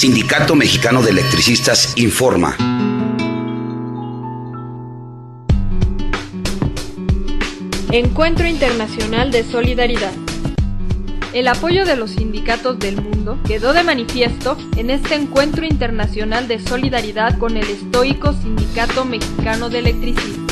Sindicato Mexicano de Electricistas informa. Encuentro Internacional de Solidaridad. El apoyo de los sindicatos del mundo quedó de manifiesto en este Encuentro Internacional de Solidaridad con el estoico Sindicato Mexicano de Electricistas.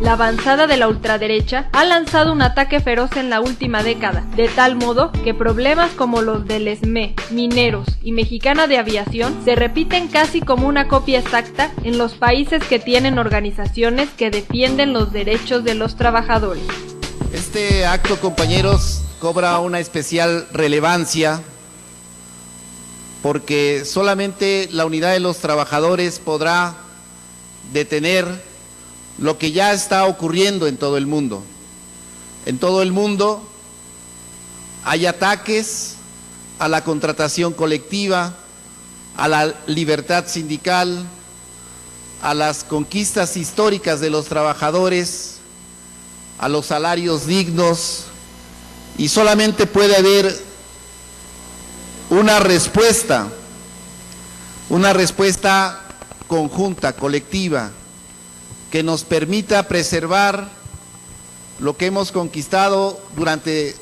La avanzada de la ultraderecha ha lanzado un ataque feroz en la última década, de tal modo que problemas como los del SME, Mineros y Mexicana de Aviación se repiten casi como una copia exacta en los países que tienen organizaciones que defienden los derechos de los trabajadores. Este acto, compañeros, cobra una especial relevancia porque solamente la unidad de los trabajadores podrá detener lo que ya está ocurriendo en todo el mundo. En todo el mundo hay ataques a la contratación colectiva, a la libertad sindical, a las conquistas históricas de los trabajadores, a los salarios dignos, y solamente puede haber una respuesta conjunta, colectiva, que nos permita preservar lo que hemos conquistado durante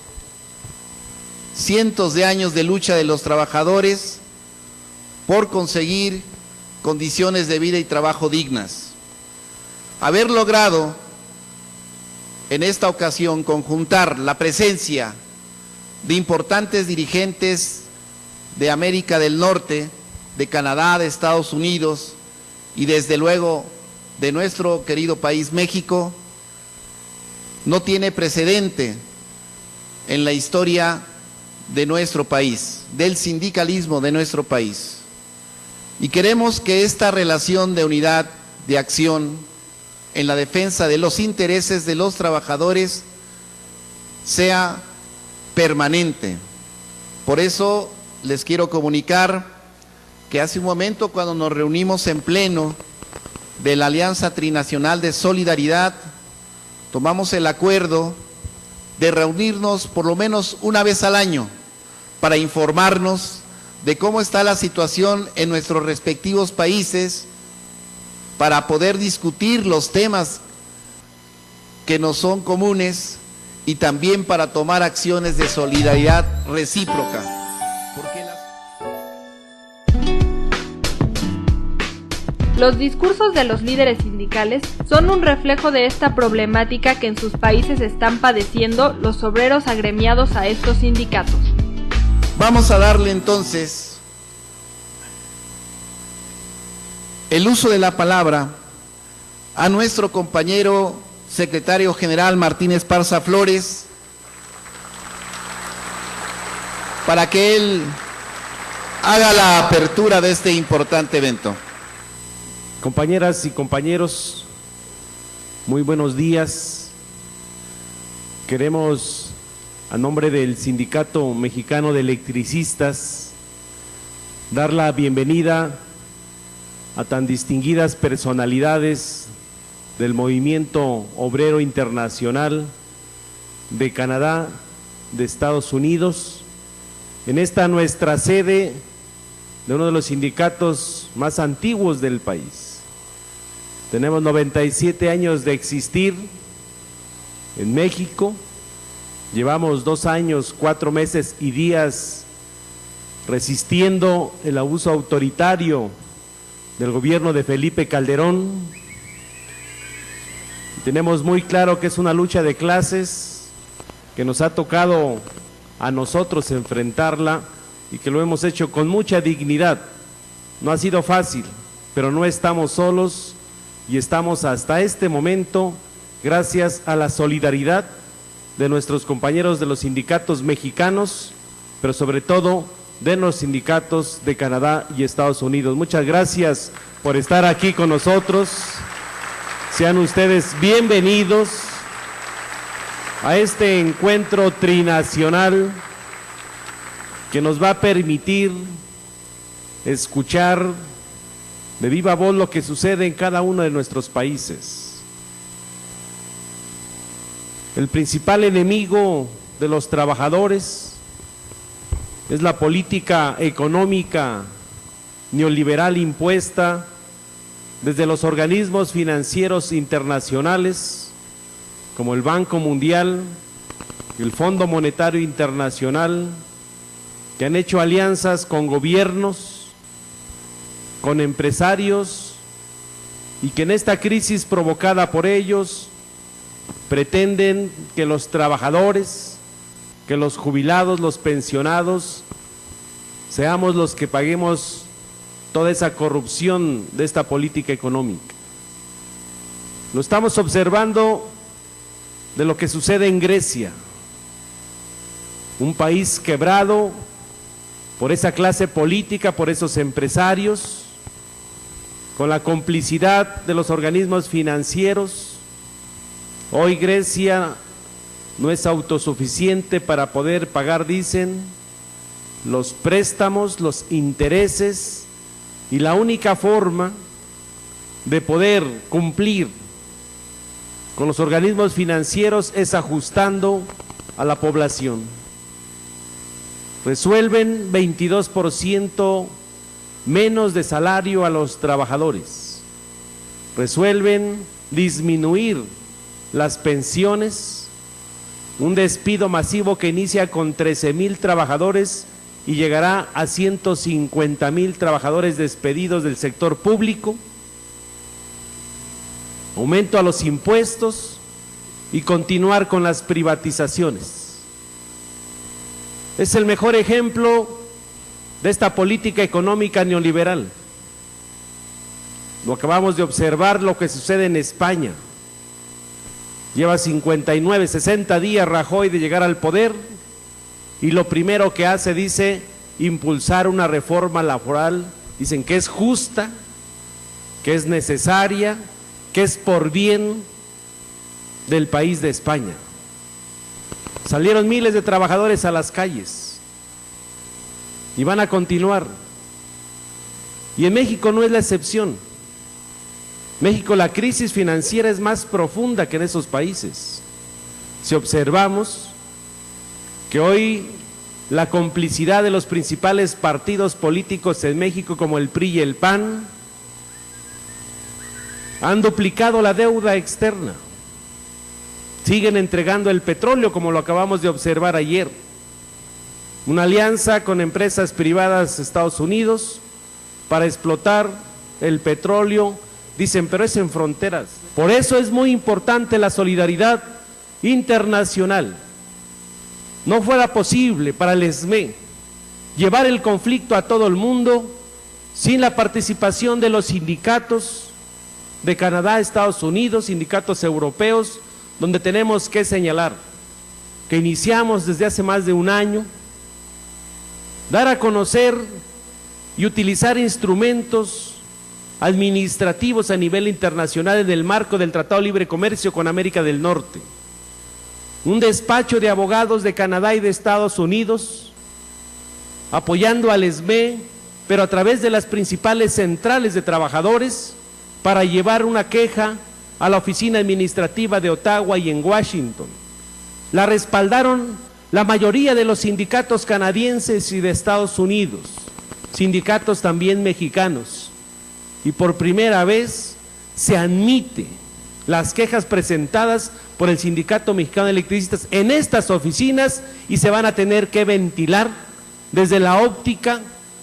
cientos de años de lucha de los trabajadores por conseguir condiciones de vida y trabajo dignas. Haber logrado en esta ocasión conjuntar la presencia de importantes dirigentes de América del Norte, de Canadá, de Estados Unidos y desde luego de nuestro querido país México, no tiene precedente en la historia de nuestro país, del sindicalismo de nuestro país. Y queremos que esta relación de unidad, de acción en la defensa de los intereses de los trabajadores sea permanente. Por eso les quiero comunicar que hace un momento, cuando nos reunimos en pleno de la Alianza Trinacional de Solidaridad, tomamos el acuerdo de reunirnos por lo menos una vez al año para informarnos de cómo está la situación en nuestros respectivos países, para poder discutir los temas que nos son comunes y también para tomar acciones de solidaridad recíproca. Los discursos de los líderes sindicales son un reflejo de esta problemática que en sus países están padeciendo los obreros agremiados a estos sindicatos. Vamos a darle entonces el uso de la palabra a nuestro compañero secretario general Martín Esparza Flores para que él haga la apertura de este importante evento. Compañeras y compañeros, muy buenos días. Queremos, a nombre del Sindicato Mexicano de Electricistas, dar la bienvenida a tan distinguidas personalidades del movimiento obrero internacional de Canadá, de Estados Unidos, en esta nuestra sede de uno de los sindicatos más antiguos del país. Tenemos 97 años de existir en México, llevamos 2 años, 4 meses y días resistiendo el abuso autoritario del gobierno de Felipe Calderón. Tenemos muy claro que es una lucha de clases que nos ha tocado a nosotros enfrentarla y que lo hemos hecho con mucha dignidad. No ha sido fácil, pero no estamos solos y estamos hasta este momento gracias a la solidaridad de nuestros compañeros de los sindicatos mexicanos, pero sobre todo de los sindicatos de Canadá y Estados Unidos. Muchas gracias por estar aquí con nosotros. Sean ustedes bienvenidos a este encuentro trinacional que nos va a permitir escuchar de viva voz lo que sucede en cada uno de nuestros países. El principal enemigo de los trabajadores es la política económica neoliberal impuesta desde los organismos financieros internacionales como el Banco Mundial, el Fondo Monetario Internacional, que han hecho alianzas con gobiernos, con empresarios, y que en esta crisis provocada por ellos pretenden que los trabajadores, que los jubilados, los pensionados, seamos los que paguemos toda esa corrupción de esta política económica. Lo estamos observando de lo que sucede en Grecia, un país quebrado por esa clase política, por esos empresarios, con la complicidad de los organismos financieros. Hoy Grecia no es autosuficiente para poder pagar, dicen, los préstamos, los intereses, y la única forma de poder cumplir con los organismos financieros es ajustando a la población. Resuelven 22% menos de salario a los trabajadores, resuelven disminuir las pensiones, un despido masivo que inicia con 13,000 trabajadores y llegará a 150,000 trabajadores despedidos del sector público, aumento a los impuestos y continuar con las privatizaciones. Es el mejor ejemplo de esta política económica neoliberal. Lo acabamos de observar, lo que sucede en España. Lleva 59, 60 días Rajoy de llegar al poder, y lo primero que hace, dice, impulsar una reforma laboral. Dicen que es justa, que es necesaria, que es por bien del país de España. Salieron miles de trabajadores a las calles y van a continuar. Y en México no es la excepción. México, la crisis financiera es más profunda que en esos países. Si observamos que hoy la complicidad de los principales partidos políticos en México, como el PRI y el PAN, han duplicado la deuda externa. Siguen entregando el petróleo, como lo acabamos de observar ayer. Una alianza con empresas privadas de Estados Unidos para explotar el petróleo, dicen, pero es en fronteras. Por eso es muy importante la solidaridad internacional. No fuera posible para el SME llevar el conflicto a todo el mundo sin la participación de los sindicatos de Canadá, Estados Unidos, sindicatos europeos, donde tenemos que señalar que iniciamos desde hace más de un año, dar a conocer y utilizar instrumentos administrativos a nivel internacional en el marco del Tratado de Libre Comercio con América del Norte. Un despacho de abogados de Canadá y de Estados Unidos apoyando al SME, pero a través de las principales centrales de trabajadores, para llevar una queja a la oficina administrativa de Ottawa y en Washington. La respaldaron la mayoría de los sindicatos canadienses y de Estados Unidos, sindicatos también mexicanos, y por primera vez se admite las quejas presentadas por el Sindicato Mexicano de Electricistas en estas oficinas, y se van a tener que ventilar desde la óptica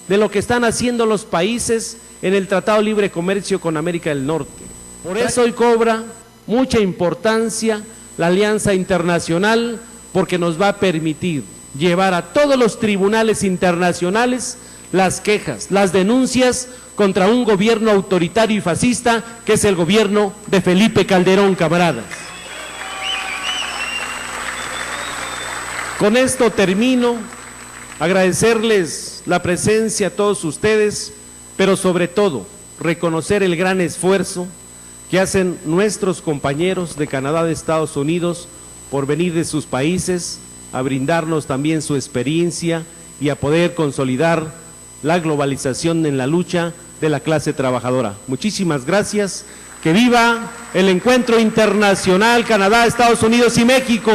de lo que están haciendo los países en el Tratado de Libre Comercio con América del Norte. Por eso hoy cobra mucha importancia la alianza internacional, porque nos va a permitir llevar a todos los tribunales internacionales las quejas, las denuncias contra un gobierno autoritario y fascista que es el gobierno de Felipe Calderón, camaradas. Con esto termino, agradecerles la presencia a todos ustedes, pero sobre todo reconocer el gran esfuerzo que hacen nuestros compañeros de Canadá, de Estados Unidos, por venir de sus países a brindarnos también su experiencia y a poder consolidar la globalización en la lucha de la clase trabajadora. Muchísimas gracias. Que viva el encuentro internacional Canadá, Estados Unidos y México.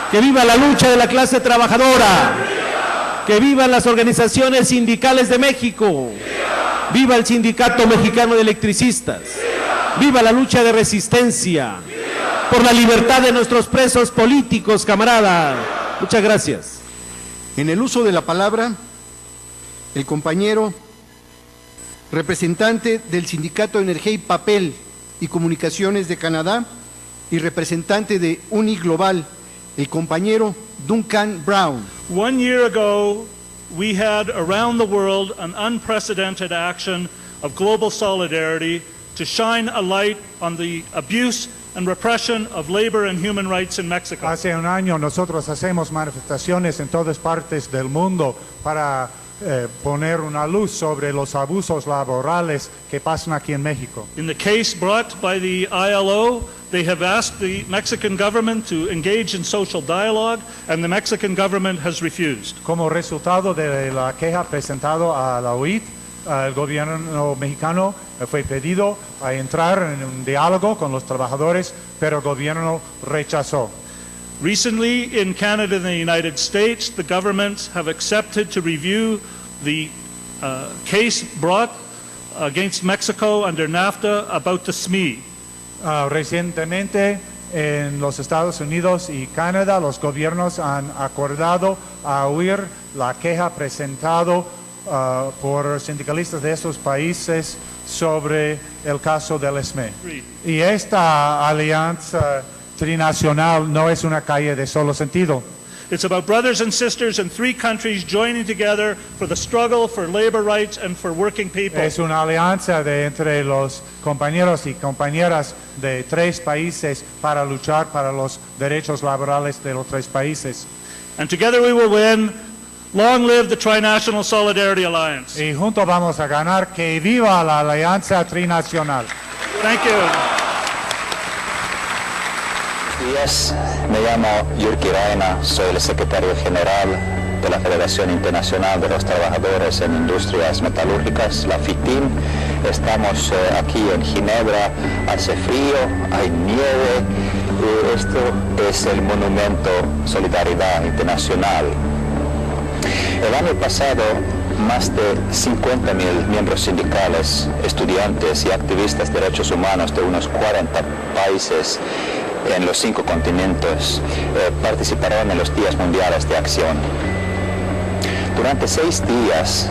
Que viva la lucha de la clase trabajadora. ¡Que vivan las organizaciones sindicales de México! ¡Viva el Sindicato Mexicano de Electricistas! ¡Viva la lucha de resistencia! ¡Por la libertad de nuestros presos políticos, camarada! Muchas gracias. En el uso de la palabra, el compañero representante del Sindicato de Energía y Papel y Comunicaciones de Canadá y representante de Uniglobal, el compañero Duncan Brown. 1 year ago, we had around the world an unprecedented action of global solidarity to shine a light on the abuse and repression of labor and human rights in Mexico. Hace un año nosotros hacemos manifestaciones en todas partes del mundo para poner una luz sobre los abusos laborales que pasan aquí en México. In the case brought by the ILO, they have asked the Mexican government to engage in social dialogue, and the Mexican government has refused. Como resultado de la queja presentada a la OIT, el gobierno mexicano fue pedido a entrar en un diálogo con los trabajadores, pero el gobierno rechazó. Recently, in Canada and the United States, the governments have accepted to review the case brought against Mexico under NAFTA about the SME. Recientemente, en los Estados Unidos y Canadá, los gobiernos han acordado a oír la queja presentada por sindicalistas de estos países sobre el caso del SME. Y esta alianza trinacional no es una calle de solo sentido. It's about brothers and sisters in 3 countries joining together for the struggle for labor rights and for working people. Es una alianza entre los compañeros y compañeras de 3 países para luchar para los derechos laborales de los 3 países. And together we will win. Long live the Trinational Solidarity Alliance. Y juntos vamos a ganar. Que viva la alianza trinacional. Thank you. Buenos días, me llamo Jyrki Raina, soy el secretario general de la Federación Internacional de los Trabajadores en Industrias Metalúrgicas, la FITIM. Estamos aquí en Ginebra, hace frío, hay nieve, y esto es el Monumento Solidaridad Internacional. El año pasado, más de 50.000 miembros sindicales, estudiantes y activistas de derechos humanos de unos 40 países en los 5 continentes participaron en los Días Mundiales de Acción. Durante 6 días,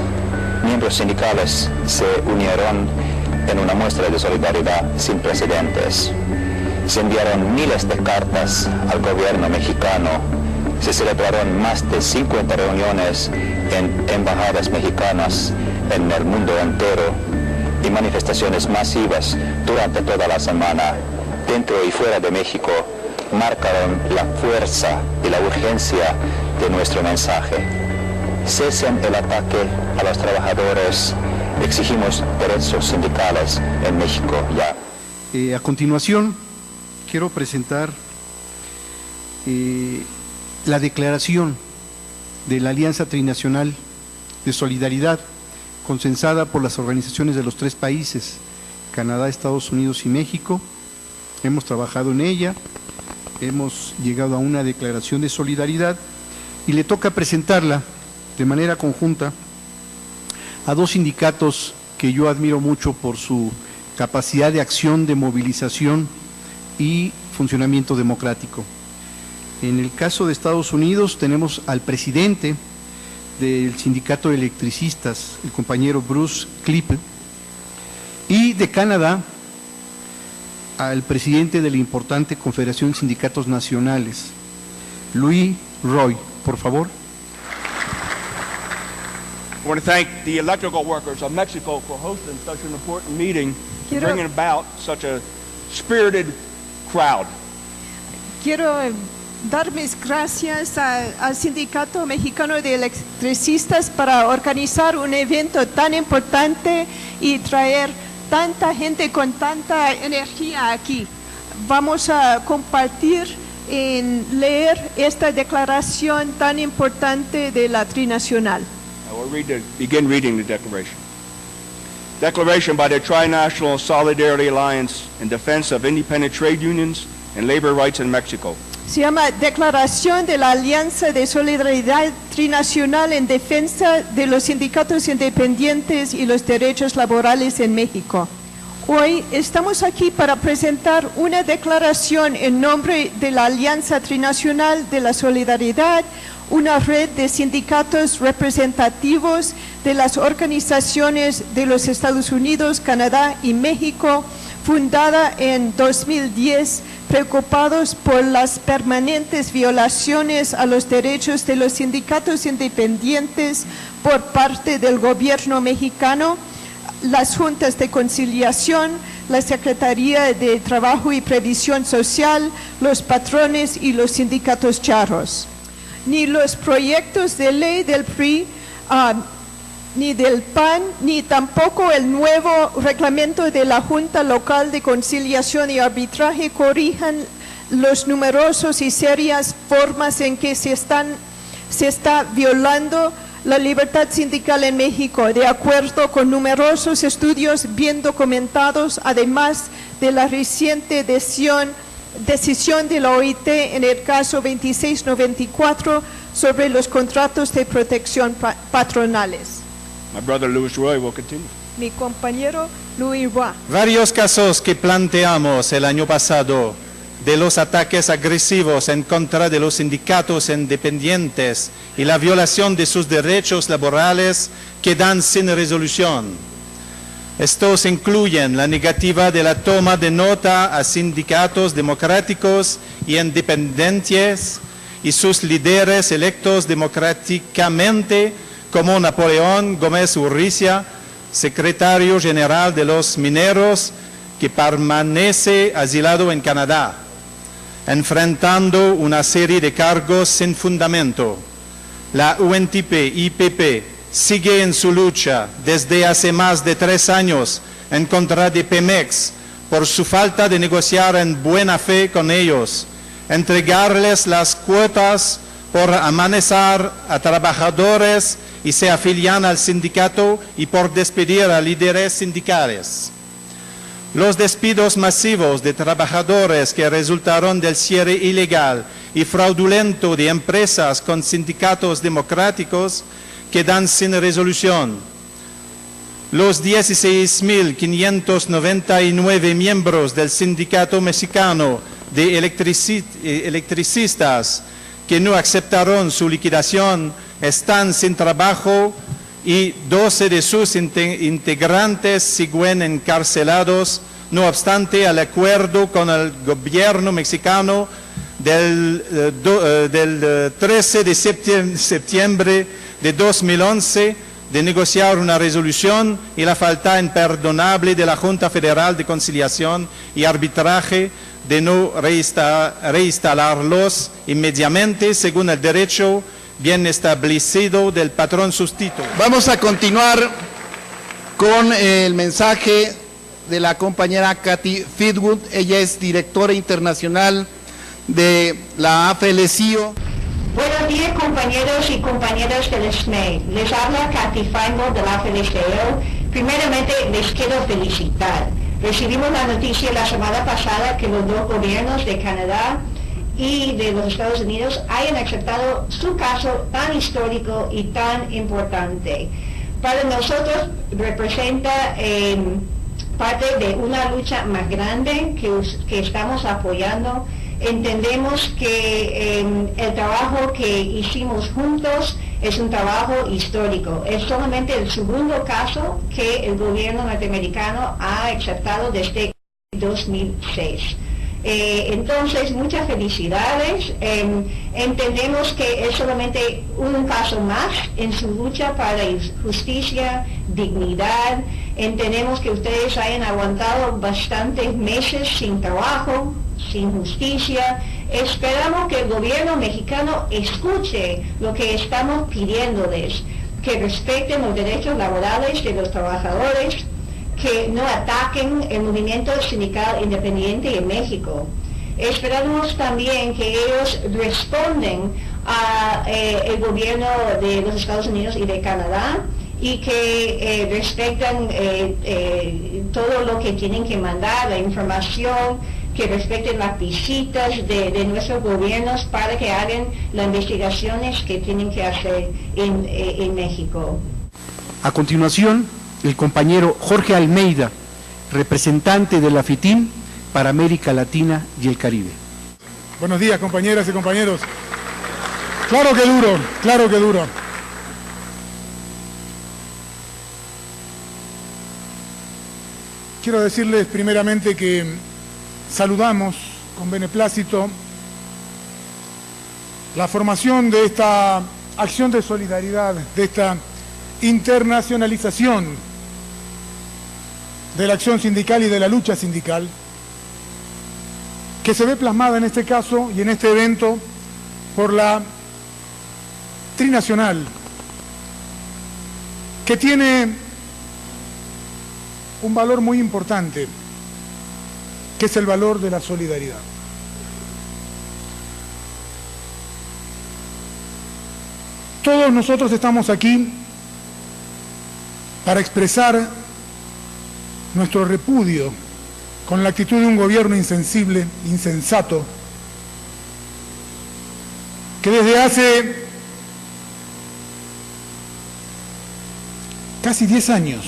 miembros sindicales se unieron en una muestra de solidaridad sin precedentes. Se enviaron miles de cartas al gobierno mexicano. Se celebraron más de 50 reuniones en embajadas mexicanas en el mundo entero y manifestaciones masivas durante toda la semana, dentro y fuera de México, marcaron la fuerza y la urgencia de nuestro mensaje. Cesen el ataque a los trabajadores, exigimos derechos sindicales en México ya. A continuación, quiero presentar la declaración de la Alianza Trinacional de Solidaridad, consensada por las organizaciones de los 3 países, Canadá, Estados Unidos y México. Hemos trabajado en ella, hemos llegado a una declaración de solidaridad y le toca presentarla de manera conjunta a 2 sindicatos que yo admiro mucho por su capacidad de acción, de movilización y funcionamiento democrático. En el caso de Estados Unidos tenemos al presidente del Sindicato de Electricistas, el compañero Bruce Klippe, y de Canadá al presidente de la importante Confederación de Sindicatos Nacionales, Louis Roy, por favor. I want to thank the electrical workers of Mexico for hosting such an important meeting, bringing about such a spirited crowd. Quiero dar mis gracias al Sindicato Mexicano de Electricistas para organizar un evento tan importante y traer tanta gente con tanta energía aquí. Vamos a compartir en leer esta declaración tan importante de la Trinacional. I will begin reading the declaration. Declaration by the Trinational Solidarity Alliance in defense of independent trade unions and labor rights in Mexico. Se llama Declaración de la Alianza de Solidaridad Trinacional en Defensa de los Sindicatos Independientes y los Derechos Laborales en México. Hoy estamos aquí para presentar una declaración en nombre de la Alianza Trinacional de la Solidaridad, una red de sindicatos representativos de las organizaciones de los Estados Unidos, Canadá y México, fundada en 2010, preocupados por las permanentes violaciones a los derechos de los sindicatos independientes por parte del gobierno mexicano, las juntas de conciliación, la Secretaría de Trabajo y Previsión Social, los patrones y los sindicatos charros. Ni los proyectos de ley del PRI, ni del PAN, ni tampoco el nuevo reglamento de la Junta Local de Conciliación y Arbitraje corrijan los numerosos y serias formas en que se está violando la libertad sindical en México, de acuerdo con numerosos estudios bien documentados, además de la reciente decisión de la OIT en el caso 2694 sobre los contratos de protección patronales. My brother Louis Roy will continue. Mi compañero Louis Roy. Varios casos que planteamos el año pasado de los ataques agresivos en contra de los sindicatos independientes y la violación de sus derechos laborales quedan sin resolución. Estos incluyen la negativa de la toma de nota a sindicatos democráticos y independientes y sus líderes electos democráticamente, como Napoleón Gómez Urrutia, secretario general de los mineros, que permanece asilado en Canadá, enfrentando una serie de cargos sin fundamento. La UNTP-IPP sigue en su lucha desde hace más de 3 años en contra de Pemex por su falta de negociar en buena fe con ellos, entregarles las cuotas por amenazar a trabajadores y se afilian al sindicato y por despedir a líderes sindicales. Los despidos masivos de trabajadores que resultaron del cierre ilegal y fraudulento de empresas con sindicatos democráticos quedan sin resolución. Los 16.599 miembros del Sindicato Mexicano de Electricistas que no aceptaron su liquidación están sin trabajo y 12 de sus integrantes siguen encarcelados, no obstante el acuerdo con el gobierno mexicano del 13 de septiembre de 2011 de negociar una resolución y la falta imperdonable de la Junta Federal de Conciliación y Arbitraje de no reinstalarlos inmediatamente según el derecho bien establecido del patrón sustituto. Vamos a continuar con el mensaje de la compañera Kathy Fitwood. Ella es directora internacional de la AFL-CIO. Buenos días, compañeros y compañeras del SME. Les habla Kathy Fitwood de la AFL-CIO. Primeramente les quiero felicitar. Recibimos la noticia la semana pasada que los dos gobiernos de Canadá y de los Estados Unidos hayan aceptado su caso tan histórico y tan importante. Para nosotros representa parte de una lucha más grande que estamos apoyando. Entendemos que el trabajo que hicimos juntos es un trabajo histórico. Es solamente el segundo caso que el gobierno norteamericano ha aceptado desde 2006. Entonces, muchas felicidades. Entendemos que es solamente un caso más en su lucha para justicia, dignidad. Entendemos que ustedes hayan aguantado bastantes meses sin trabajo, sin justicia. Esperamos que el gobierno mexicano escuche lo que estamos pidiéndoles, que respeten los derechos laborales de los trabajadores, que no ataquen el movimiento sindical independiente en México. Esperamos también que ellos responden al gobierno de los Estados Unidos y de Canadá y que respetan todo lo que tienen que mandar, la información, que respeten las visitas de nuestros gobiernos para que hagan las investigaciones que tienen que hacer en México. A continuación, el compañero Jorge Almeida, representante de la FITIM para América Latina y el Caribe. Buenos días, compañeras y compañeros. Claro que duro, claro que duro. Quiero decirles primeramente que saludamos con beneplácito la formación de esta acción de solidaridad, de esta internacionalización de la acción sindical y de la lucha sindical, que se ve plasmada en este caso y en este evento por la Trinacional, que tiene un valor muy importante, que es el valor de la solidaridad. Todos nosotros estamos aquí para expresar nuestro repudio con la actitud de un gobierno insensible, insensato, que desde hace casi 10 años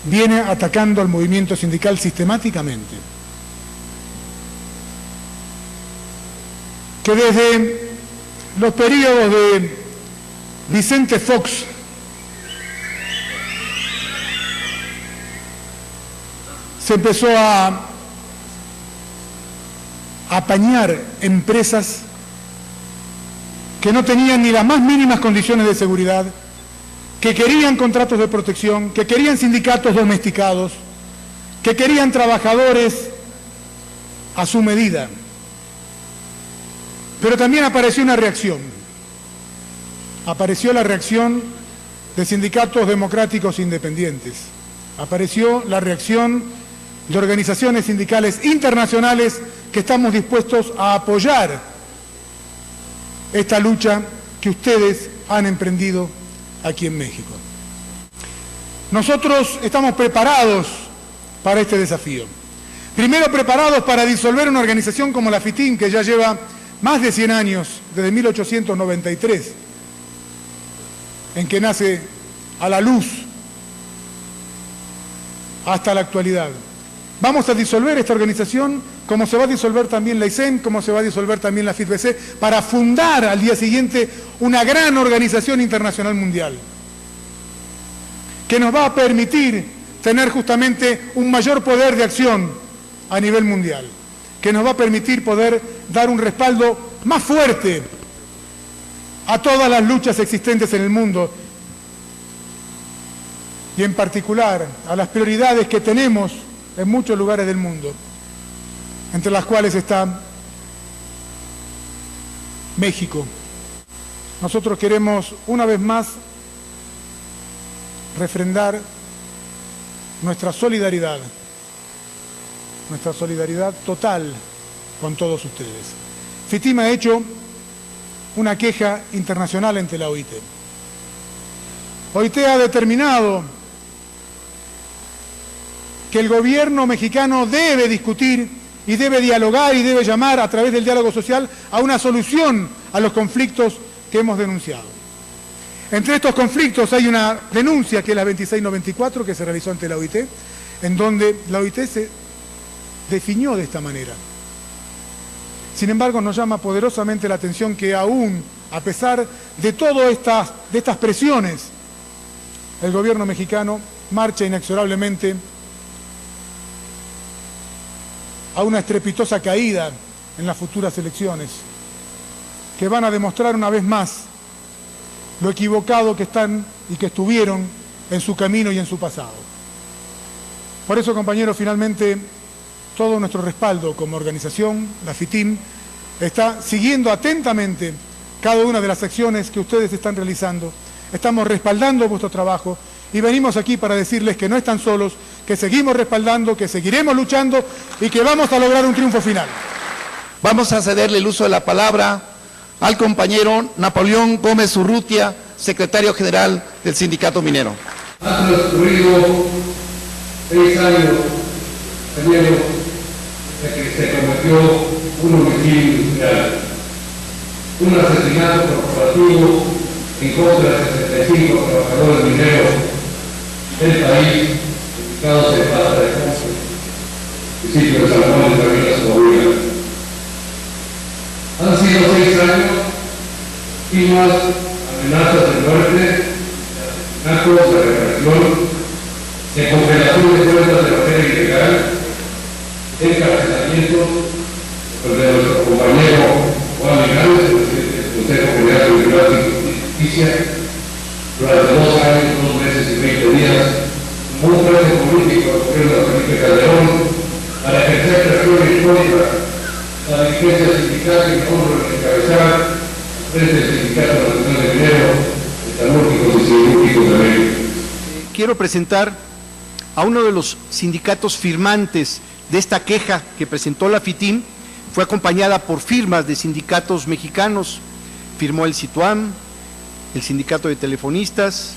viene atacando al movimiento sindical sistemáticamente, que desde los periodos de Vicente Fox se empezó a apañar empresas que no tenían ni las más mínimas condiciones de seguridad, que querían contratos de protección, que querían sindicatos domesticados, que querían trabajadores a su medida. Pero también apareció una reacción. Apareció la reacción de sindicatos democráticos independientes. Apareció la reacción de organizaciones sindicales internacionales que estamos dispuestos a apoyar esta lucha que ustedes han emprendido aquí en México. Nosotros estamos preparados para este desafío. Primero, preparados para disolver una organización como la FITIM, que ya lleva más de 100 años, desde 1893, en que nace a la luz hasta la actualidad. Vamos a disolver esta organización, como se va a disolver también la ISEN, como se va a disolver también la FIT-BC, para fundar al día siguiente una gran organización internacional mundial, que nos va a permitir tener justamente un mayor poder de acción a nivel mundial, que nos va a permitir poder dar un respaldo más fuerte a todas las luchas existentes en el mundo, y en particular a las prioridades que tenemos en muchos lugares del mundo, entre las cuales está México. Nosotros queremos una vez más refrendar nuestra solidaridad total con todos ustedes. FITIM ha hecho una queja internacional ante la OIT. OIT ha determinado que el gobierno mexicano debe discutir y debe dialogar y debe llamar a través del diálogo social a una solución a los conflictos que hemos denunciado. Entre estos conflictos hay una denuncia que es la 2694 que se realizó ante la OIT, en donde la OIT se definió de esta manera. Sin embargo, nos llama poderosamente la atención que aún, a pesar de todas estas presiones, el gobierno mexicano marcha inexorablemente a una estrepitosa caída en las futuras elecciones, que van a demostrar una vez más lo equivocado que están y que estuvieron en su camino y en su pasado. Por eso, compañeros, finalmente, todo nuestro respaldo como organización, la FITIM, está siguiendo atentamente cada una de las acciones que ustedes están realizando. Estamos respaldando vuestro trabajo y venimos aquí para decirles que no están solos, que seguimos respaldando, que seguiremos luchando y que vamos a lograr un triunfo final. Vamos a cederle el uso de la palabra al compañero Napoleón Gómez Urrutia, secretario general del Sindicato Minero. Han transcurrido 6 años, compañeros, cometió un homicidio industrial, un asesinato corporativo en contra de 65 trabajadores mineros del país, ubicados en Plaza de Conce, municipio de San Juan de Travilas, Coahuila. Han sido 6 años, continuas amenazas de muerte, de asesinatos, de represión, de congelación de cuentas de manera ilegal, de encarcelamiento de nuestro compañero Juan Linares, presidente del Consejo General de Libertad y Justicia, durante 2 años, 2 meses y 20 días, como un preso político del gobierno de Felipe Calderón, para ejercer presión en contra de la dirigencia sindical que honro en encabezar frente al Sindicato Nacional de Mineros, Metalúrgicos y Siderúrgicos de México. Quiero presentar a uno de los sindicatos firmantes de esta queja que presentó la FITIM. Fue acompañada por firmas de sindicatos mexicanos. Firmó el SITUAM, el Sindicato de Telefonistas,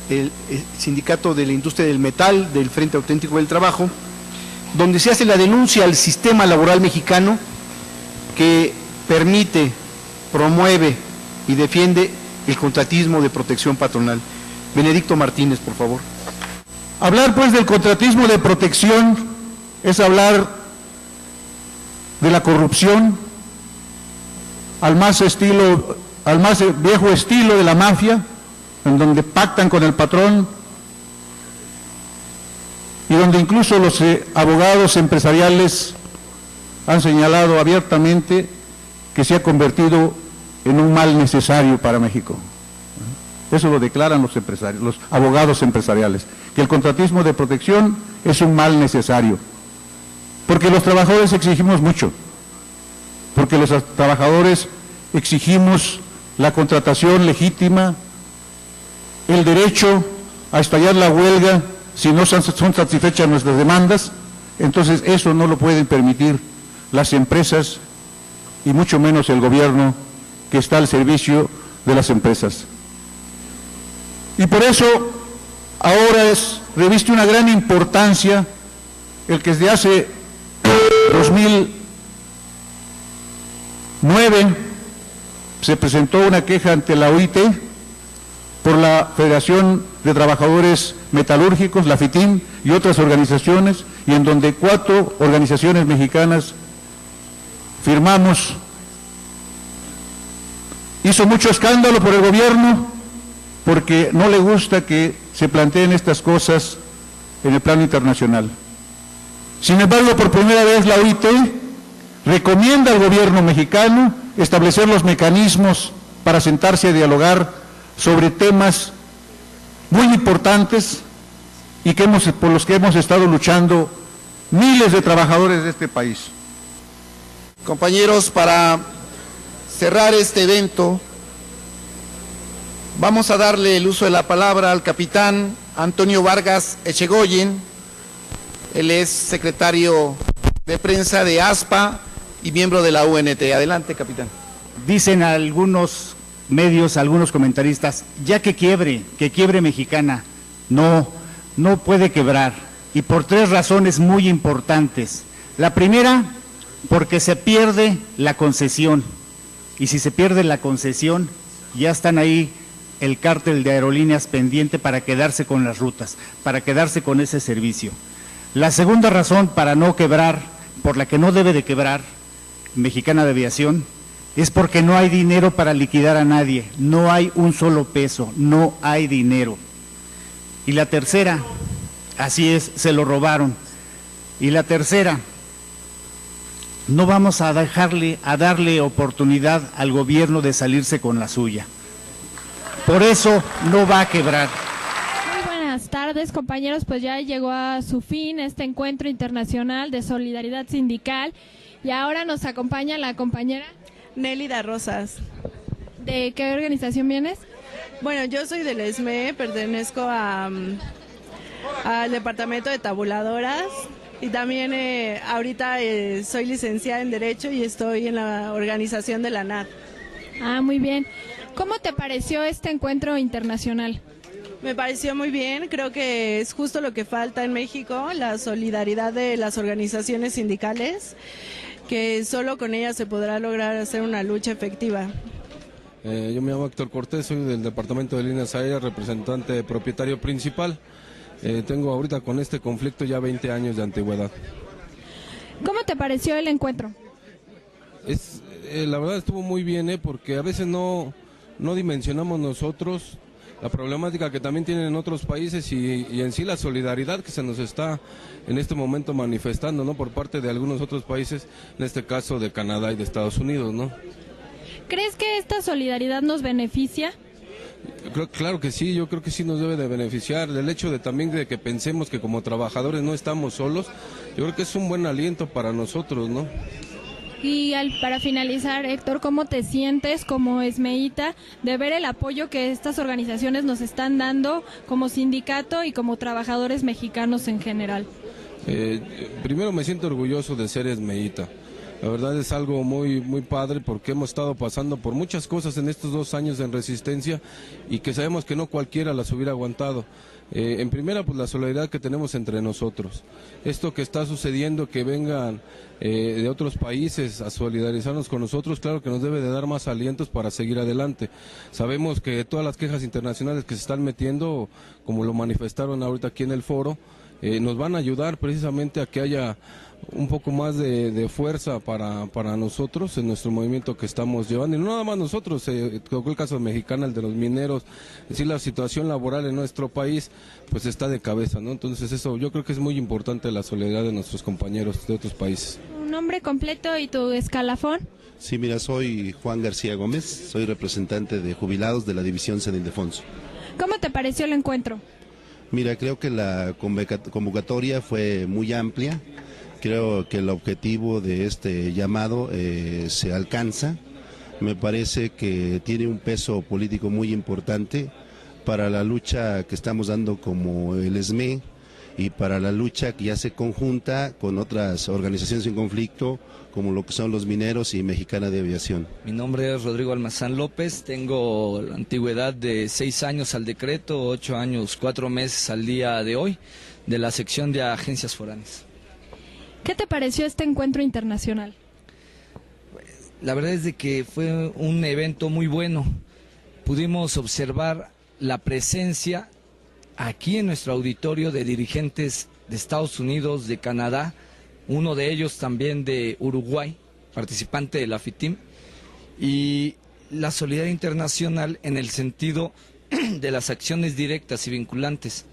el Sindicato de la Industria del Metal, del Frente Auténtico del Trabajo, donde se hace la denuncia al sistema laboral mexicano que permite, promueve y defiende el contratismo de protección patronal. Benedicto Martínez, por favor. Hablar pues del contratismo de protección es hablar de la corrupción al más viejo estilo de la mafia, en donde pactan con el patrón y donde incluso los abogados empresariales han señalado abiertamente que se ha convertido en un mal necesario para México. Eso lo declaran los empresarios, los abogados empresariales, que el contratismo de protección es un mal necesario, porque los trabajadores exigimos mucho, porque los trabajadores exigimos la contratación legítima, el derecho a estallar la huelga si no son satisfechas nuestras demandas. Entonces eso no lo pueden permitir las empresas y mucho menos el gobierno que está al servicio de las empresas. Y por eso ahora reviste una gran importancia el que desde hace 2009 se presentó una queja ante la OIT por la Federación de Trabajadores Metalúrgicos, la FITIM, y otras organizaciones, y en donde 4 organizaciones mexicanas firmamos. Hizo mucho escándalo por el gobierno, porque no le gusta que se planteen estas cosas en el plano internacional. Sin embargo, por primera vez la OIT recomienda al gobierno mexicano establecer los mecanismos para sentarse a dialogar sobre temas muy importantes y por los que hemos estado luchando miles de trabajadores de este país. Compañeros, para cerrar este evento, vamos a darle el uso de la palabra al capitán Antonio Vargas Echegoyen. Él es secretario de prensa de ASPA y miembro de la UNT. Adelante, capitán. Dicen algunos medios, algunos comentaristas, ya que quiebre Mexicana. No puede quebrar, y por 3 razones muy importantes. La primera, porque se pierde la concesión, y si se pierde la concesión, ya están ahí el cártel de aerolíneas pendiente para quedarse con las rutas, para quedarse con ese servicio. La segunda razón para no quebrar, por la que no debe de quebrar Mexicana de Aviación, es porque no hay dinero para liquidar a nadie, no hay un solo peso, no hay dinero. Y la tercera, así es, se lo robaron. Y la tercera, no vamos a darle oportunidad al gobierno de salirse con la suya. Por eso no va a quebrar. Muy buenas tardes, compañeros. Pues ya llegó a su fin este encuentro internacional de solidaridad sindical y ahora nos acompaña la compañera Nélida Rosas. ¿De qué organización vienes? Bueno, yo soy del SME, pertenezco al departamento de tabuladoras y también ahorita soy licenciada en Derecho y estoy en la organización de la ANAD. Ah, muy bien. ¿Cómo te pareció este encuentro internacional? Me pareció muy bien, creo que es justo lo que falta en México, la solidaridad de las organizaciones sindicales. que solo con ella se podrá lograr hacer una lucha efectiva. Yo me llamo Héctor Cortés, soy del Departamento de Líneas Aéreas, representante propietario principal. Tengo ahorita con este conflicto ya 20 años de antigüedad. ¿Cómo te pareció el encuentro? La verdad estuvo muy bien, porque a veces no dimensionamos nosotros la problemática que también tienen en otros países y en sí la solidaridad que se nos está en este momento manifestando, ¿no?, por parte de algunos otros países, en este caso de Canadá y de Estados Unidos, ¿no? ¿Crees que esta solidaridad nos beneficia? Claro que sí, yo creo que sí nos debe de beneficiar. El hecho de también de que pensemos que como trabajadores no estamos solos, yo creo que es un buen aliento para nosotros, ¿no? Y para finalizar, Héctor, ¿cómo te sientes como esmeíta de ver el apoyo que estas organizaciones nos están dando como sindicato y como trabajadores mexicanos en general? Primero me siento orgulloso de ser esmeíta. La verdad es algo muy padre porque hemos estado pasando por muchas cosas en estos 2 años en resistencia y que sabemos que no cualquiera las hubiera aguantado. En primera, pues la solidaridad que tenemos entre nosotros. Esto que está sucediendo, que vengan de otros países a solidarizarnos con nosotros, claro que nos debe de dar más alientos para seguir adelante. Sabemos que todas las quejas internacionales que se están metiendo, como lo manifestaron ahorita aquí en el foro, nos van a ayudar precisamente a que haya un poco más de fuerza para nosotros en nuestro movimiento que estamos llevando, y no nada más nosotros, tocó el caso mexicano, el de los mineros, es decir, la situación laboral en nuestro país pues está de cabeza, ¿no? Entonces eso, yo creo que es muy importante la solidaridad de nuestros compañeros de otros países. ¿Un nombre completo y tu escalafón? Sí, mira, soy Juan García Gómez, soy representante de jubilados de la División San Ildefonso. ¿Cómo te pareció el encuentro? Mira, creo que la convocatoria fue muy amplia. Creo que el objetivo de este llamado se alcanza. Me parece que tiene un peso político muy importante para la lucha que estamos dando como el SME y para la lucha que ya se conjunta con otras organizaciones en conflicto, como lo que son los mineros y Mexicana de Aviación. Mi nombre es Rodrigo Almazán López, tengo la antigüedad de 6 años al decreto, 8 años, 4 meses al día de hoy, de la sección de agencias foráneas. ¿Qué te pareció este encuentro internacional? La verdad es de que fue un evento muy bueno. Pudimos observar la presencia aquí en nuestro auditorio de dirigentes de Estados Unidos, de Canadá, uno de ellos también de Uruguay, participante de la FITIM, y la solidaridad internacional en el sentido de las acciones directas y vinculantes.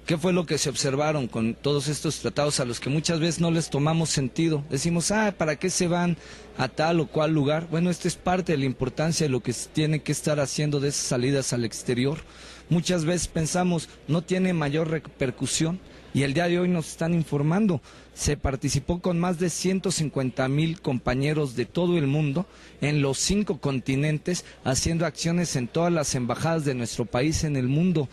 ¿Qué fue lo que se observaron con todos estos tratados a los que muchas veces no les tomamos sentido? Decimos, ¿para qué se van a tal o cual lugar? Bueno, esta es parte de la importancia de lo que se tiene que estar haciendo de esas salidas al exterior. Muchas veces pensamos, no tiene mayor repercusión, y el día de hoy nos están informando. Se participó con más de 150,000 compañeros de todo el mundo, en los 5 continentes, haciendo acciones en todas las embajadas de nuestro país en el mundo.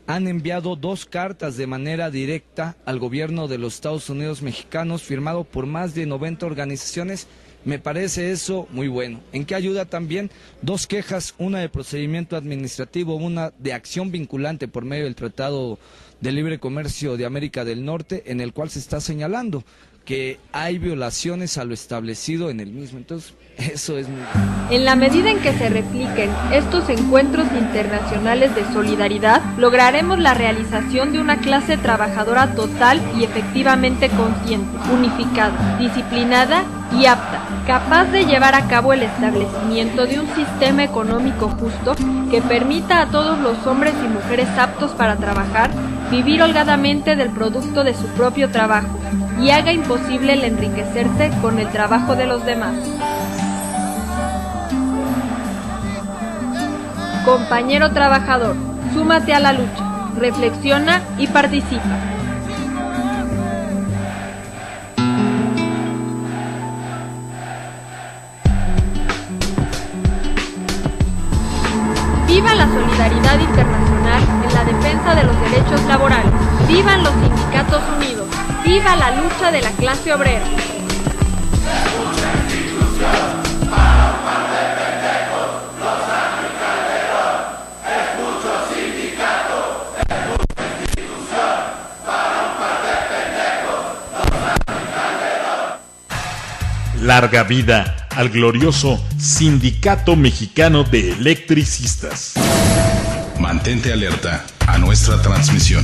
Han enviado 2 cartas de manera directa al gobierno de los Estados Unidos mexicanos, firmado por más de 90 organizaciones. Me parece eso muy bueno. ¿En qué ayuda también? 2 quejas, una de procedimiento administrativo, una de acción vinculante por medio del Tratado de Libre Comercio de América del Norte, en el cual se está señalando que hay violaciones a lo establecido en el mismo. Entonces, eso es muy bueno. En la medida en que se repliquen estos encuentros internacionales de solidaridad, lograremos la realización de una clase trabajadora total y efectivamente consciente, unificada, disciplinada y apta, capaz de llevar a cabo el establecimiento de un sistema económico justo que permita a todos los hombres y mujeres aptos para trabajar, vivir holgadamente del producto de su propio trabajo y haga imposible el enriquecerse con el trabajo de los demás. Compañero trabajador, súmate a la lucha, reflexiona y participa. ¡Viva la solidaridad internacional en la defensa de los derechos laborales! ¡Vivan los sindicatos unidos! ¡Viva la lucha de la clase obrera! Larga vida al glorioso Sindicato Mexicano de Electricistas. Mantente alerta a nuestra transmisión.